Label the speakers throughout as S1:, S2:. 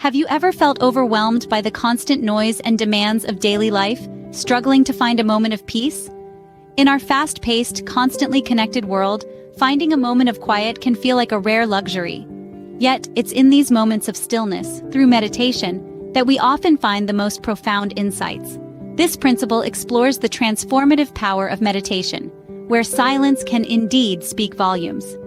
S1: Have you ever felt overwhelmed by the constant noise and demands of daily life, struggling to find a moment of peace? In our fast-paced, constantly connected world, finding a moment of quiet can feel like a rare luxury. Yet, it's in these moments of stillness, through meditation, that we often find the most profound insights. This principle explores the transformative power of meditation, where silence can indeed speak volumes.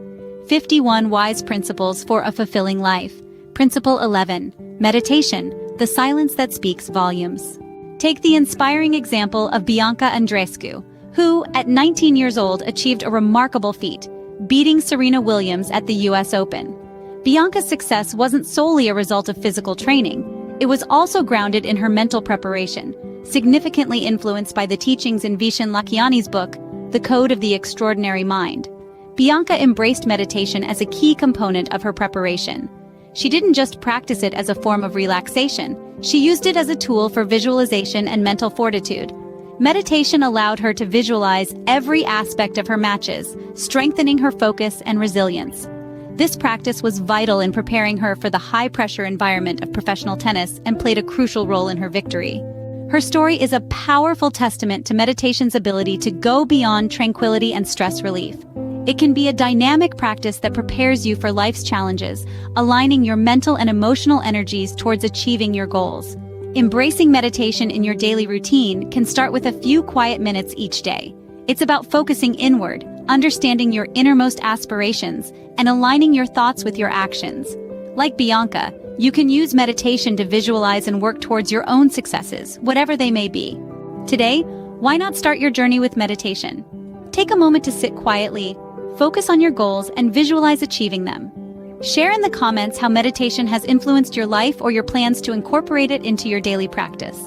S1: 51 Wise Principles for a Fulfilling Life. Principle 11. Meditation, the silence that speaks volumes. Take the inspiring example of Bianca Andreescu, who, at 19 years old, achieved a remarkable feat, beating Serena Williams at the US Open. Bianca's success wasn't solely a result of physical training. It was also grounded in her mental preparation, significantly influenced by the teachings in Vishen Lakhiani's book, The Code of the Extraordinary Mind. Bianca embraced meditation as a key component of her preparation. She didn't just practice it as a form of relaxation, she used it as a tool for visualization and mental fortitude. Meditation allowed her to visualize every aspect of her matches, strengthening her focus and resilience. This practice was vital in preparing her for the high-pressure environment of professional tennis and played a crucial role in her victory. Her story is a powerful testament to meditation's ability to go beyond tranquility and stress relief. It can be a dynamic practice that prepares you for life's challenges, aligning your mental and emotional energies towards achieving your goals. Embracing meditation in your daily routine can start with a few quiet minutes each day. It's about focusing inward, understanding your innermost aspirations, and aligning your thoughts with your actions. Like Bianca, you can use meditation to visualize and work towards your own successes, whatever they may be. Today, why not start your journey with meditation? Take a moment to sit quietly, focus on your goals, and visualize achieving them. Share in the comments how meditation has influenced your life or your plans to incorporate it into your daily practice.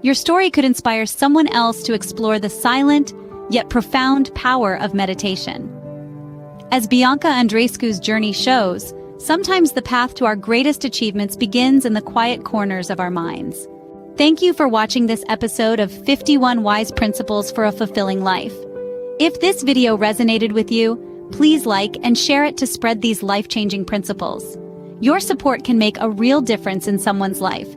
S1: Your story could inspire someone else to explore the silent, yet profound power of meditation. As Bianca Andreescu's journey shows, sometimes the path to our greatest achievements begins in the quiet corners of our minds. Thank you for watching this episode of 51 Wise Principles for a Fulfilling Life. If this video resonated with you, please like and share it to spread these life-changing principles. Your support can make a real difference in someone's life.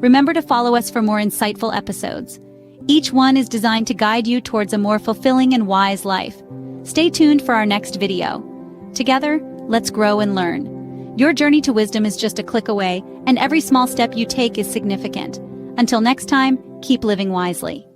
S1: Remember to follow us for more insightful episodes. Each one is designed to guide you towards a more fulfilling and wise life. Stay tuned for our next video. Together, let's grow and learn. Your journey to wisdom is just a click away, and every small step you take is significant. Until next time, keep living wisely.